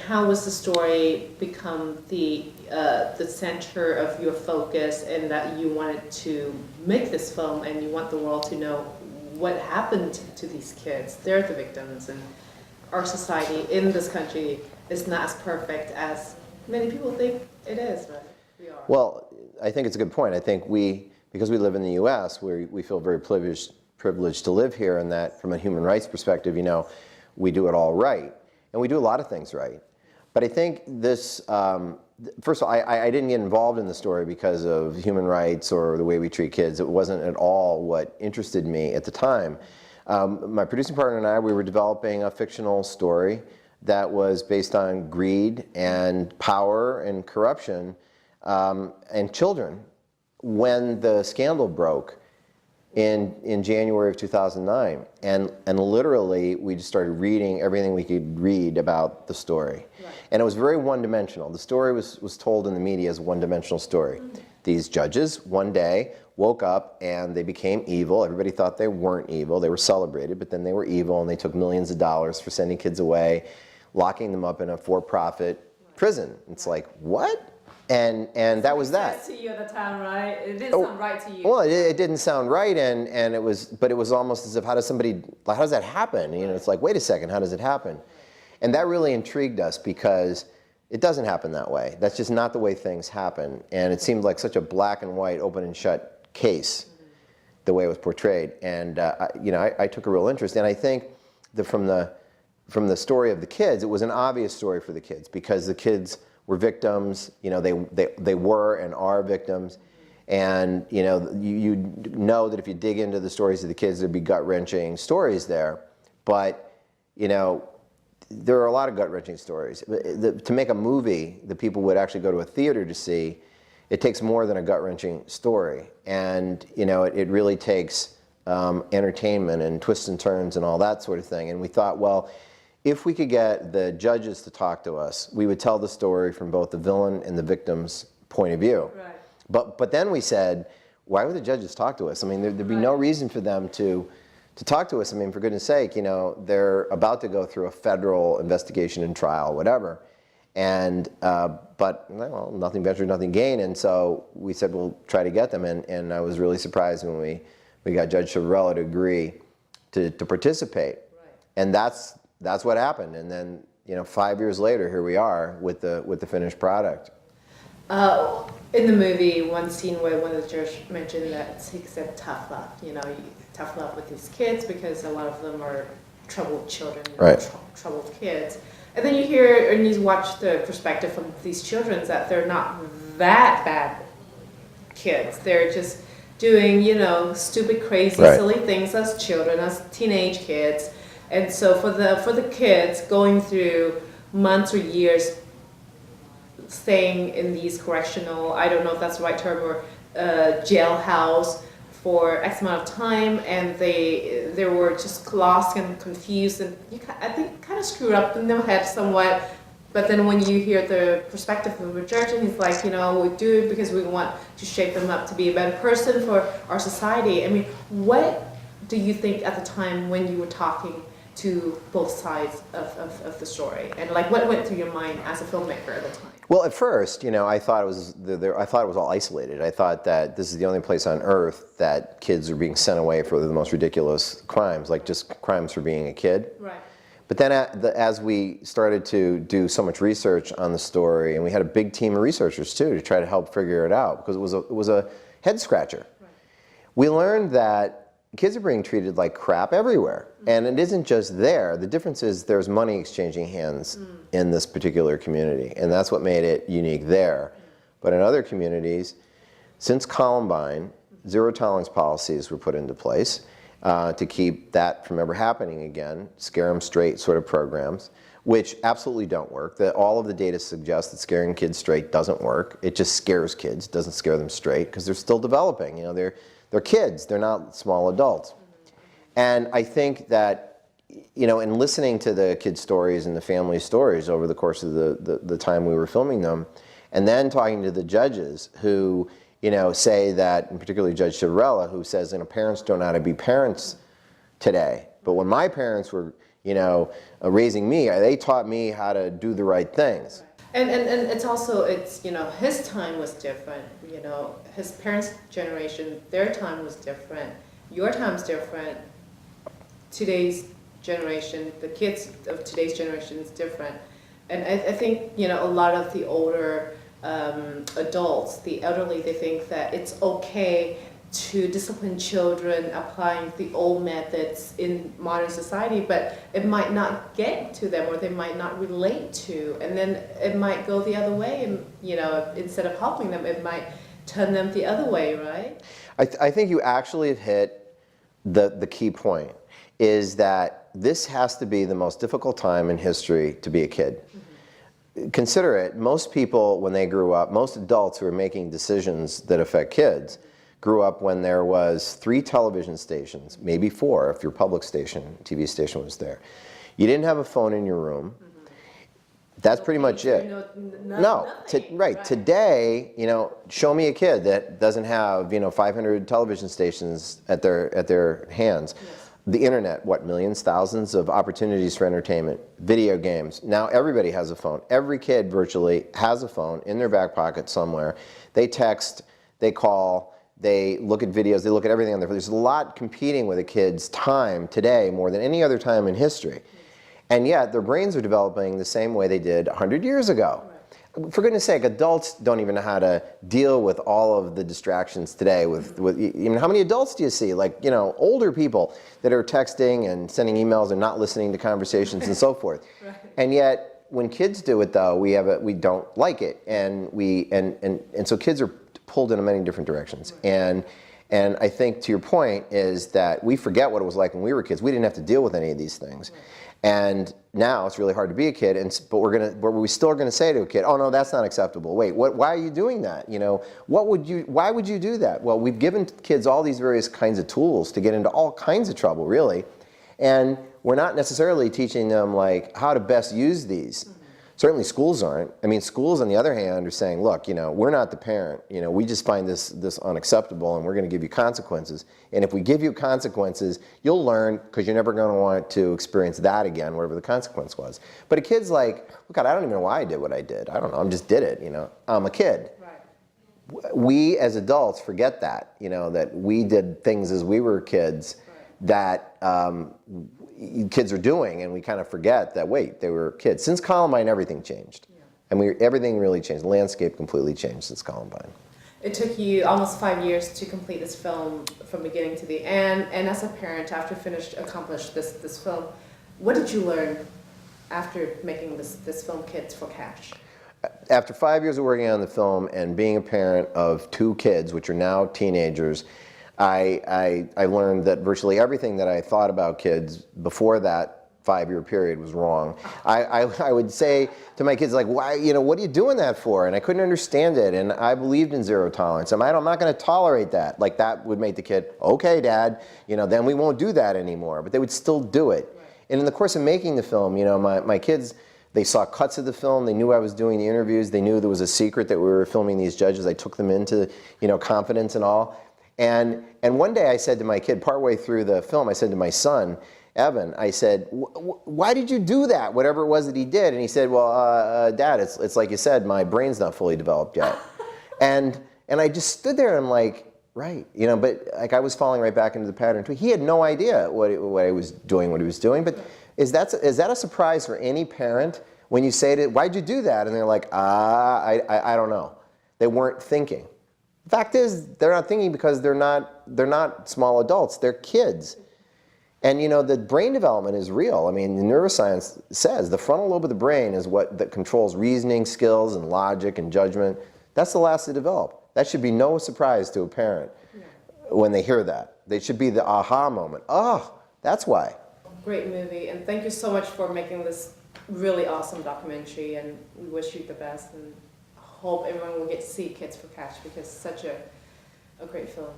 how was the story become the center of your focus, and that you wanted to make this film and you want the world to know what happened to these kids? They're the victims, and our society in this country is not as perfect as many people think it is, but we are. Well, I think it's a good point. I think because we live in the U.S., we feel very privileged to live here, and that from a human rights perspective, you know, we do it all right. And we do a lot of things right. But I think this, first of all, I didn't get involved in the story because of human rights or the way we treat kids. It wasn't at all what interested me at the time. My producing partner and I, we were developing a fictional story that was based on greed and power and corruption and children. When the scandal broke in January of 2009, and literally we just started reading everything we could read about the story. Right. And it was very one-dimensional. The story was told in the media as a one-dimensional story. Mm-hmm. These judges one day woke up and they became evil. Everybody thought they weren't evil. They were celebrated, but then they were evil, and they took millions of dollars for sending kids away, locking them up in a for-profit prison. It's like, what? And that was that. To you at the time, right? It didn't sound right to you. Well, it didn't sound right, and it was, but it was almost as if, how does that happen? You know, it's like, wait a second, how does it happen? And that really intrigued us, because it doesn't happen that way. That's just not the way things happen. And it seemed like such a black and white, open and shut case, the way it was portrayed. And you know, I took a real interest, and I think that from the story of the kids, it was an obvious story for the kids, because the kids were victims. You know, they were and are victims, and you know that if you dig into the stories of the kids, there'd be gut-wrenching stories there. But you know, there are a lot of gut-wrenching stories. To make a movie that people would actually go to a theater to see, it takes more than a gut-wrenching story, and you know, it really takes entertainment and twists and turns and all that sort of thing. And we thought, well, if we could get the judges to talk to us, we would tell the story from both the villain and the victim's point of view. Right. But then we said, why would the judges talk to us? I mean, there'd be no reason for them to talk to us. I mean, for goodness sake, you know, they're about to go through a federal investigation and trial, whatever. And, but, well, nothing ventured, nothing gained. And so we said, we'll try to get them. And I was really surprised when we got Judge Chiavarella to agree to participate. Right. And that's what happened. And then, you know, 5 years later, here we are with the finished product. In the movie, one scene where one of the judges mentioned that he said tough love, you know, tough love with these kids, because a lot of them are troubled children, right. Troubled kids. And then you hear and you watch the perspective from these children that they're not that bad kids. They're just doing, you know, stupid, crazy, right. Silly things as children, as teenage kids. And so for the kids going through months or years staying in these correctional, I don't know if that's the right term, or jailhouse for X amount of time, and they were just lost and confused, and I think kind of screwed up in their head somewhat. But then when you hear the perspective of the judge, and he's like, you know, we do it because we want to shape them up to be a better person for our society. I mean, what do you think at the time when you were talking to both sides of the story, and like what went through your mind as a filmmaker at the time? Well, at first, you know, I thought it was all isolated. I thought that this is the only place on earth that kids are being sent away for the most ridiculous crimes, like just crimes for being a kid. Right. But then as we started to do so much research on the story, and we had a big team of researchers too to try to help figure it out, because it was a head scratcher. Right. We learned that kids are being treated like crap everywhere. Mm-hmm. And it isn't just there. The difference is there's money exchanging hands in this particular community. And that's what made it unique there. But in other communities, since Columbine, zero tolerance policies were put into place to keep that from ever happening again, scare them straight sort of programs, which absolutely don't work. All of the data suggests that scaring kids straight doesn't work. It just scares kids, doesn't scare them straight, because they're still developing. You know, they're kids, they're not small adults. And I think that, you know, in listening to the kids' stories and the family stories over the course of the time we were filming them, and then talking to the judges who, you know, say that, and particularly Judge Chiavarella, who says, you know, parents don't know how to be parents today. But when my parents were raising me. They taught me how to do the right things. And it's also, his time was different, his parents' generation, their time was different, your time's different, today's generation, the kids of today's generation is different. And I think, a lot of the older adults, the elderly, they think that it's okay to discipline children applying the old methods in modern society, but it might not get to them, or they might not relate to, and then it might go the other way, and instead of helping them, it might turn them the other way, right? I think you actually have hit the key point, is that this has to be the most difficult time in history to be a kid. Mm-hmm. Consider it, most people, when they grew up, most adults who are making decisions that affect kids, grew up when there was 3 television stations, maybe 4 if your public station, TV station was there. You didn't have a phone in your room. Mm-hmm. That's pretty much it. Right. Today, show me a kid that doesn't have, 500 television stations at their hands. Yes. The internet, millions, thousands of opportunities for entertainment, video games. Now everybody has a phone. Every kid virtually has a phone in their back pocket somewhere. They text, they call, they look at videos, they look at everything on their phone. There's a lot competing with a kid's time today more than any other time in history. And yet their brains are developing the same way they did 100 years ago. Right. For goodness sake, adults don't even know how to deal with all of the distractions today. How many adults do you see? Older people that are texting and sending emails and not listening to conversations and so forth. Right. And yet when kids do it though, we don't like it. And so kids are pulled in many different directions. And I think to your point is that we forget what it was like when we were kids. We didn't have to deal with any of these things. And now it's really hard to be a kid, but we still are gonna say to a kid, oh no, that's not acceptable. Wait, why are you doing that? Why would you do that? Well, we've given kids all these various kinds of tools to get into all kinds of trouble, really. And we're not necessarily teaching them how to best use these. Certainly schools aren't. Schools on the other hand are saying, look, we're not the parent. We just find this unacceptable and we're going to give you consequences. And if we give you consequences, you'll learn because you're never going to want to experience that again, whatever the consequence was. But a kid's like, oh God, I don't even know why I did what I did. I don't know, I just did it, I'm a kid. Right. We as adults forget that, that we did things as we were kids that kids are doing, and we kind of forget that, wait, they were kids. Since Columbine, everything changed. Yeah. Everything really changed. The landscape completely changed since Columbine. It took you almost 5 years to complete this film from beginning to the end, and as a parent, after accomplished this film, what did you learn after making this film, Kids for Cash? After 5 years of working on the film and being a parent of 2 kids, which are now teenagers, I learned that virtually everything that I thought about kids before that 5-year period was wrong. I would say to my kids, why, what are you doing that for? And I couldn't understand it, and I believed in zero tolerance. I'm not going to tolerate that. That would make the kid, okay, Dad, then we won't do that anymore. But they would still do it. Right. And in the course of making the film, my kids, they saw cuts of the film, they knew I was doing the interviews, they knew there was a secret that we were filming these judges. I took them into, confidence and all. And one day I said to my kid, partway through the film, I said to my son, Evan, I said, why did you do that, whatever it was that he did? And he said, well, Dad, it's like you said, my brain's not fully developed yet. and I just stood there and I'm like, right, but I was falling right back into the pattern too. He had no idea what I was doing, what he was doing. But is that a surprise for any parent when you say why'd you do that? And they're like, I don't know. They weren't thinking. The fact is, they're not thinking because they're not small adults, they're kids. And the brain development is real. The neuroscience says the frontal lobe of the brain is that controls reasoning skills and logic and judgment. That's the last to develop. That should be no surprise to a parent when they hear that. They should be the aha moment. Oh, that's why. Great movie, and thank you so much for making this really awesome documentary, and we wish you the best, and hope everyone will get to see Kids for Cash because it's such a great film.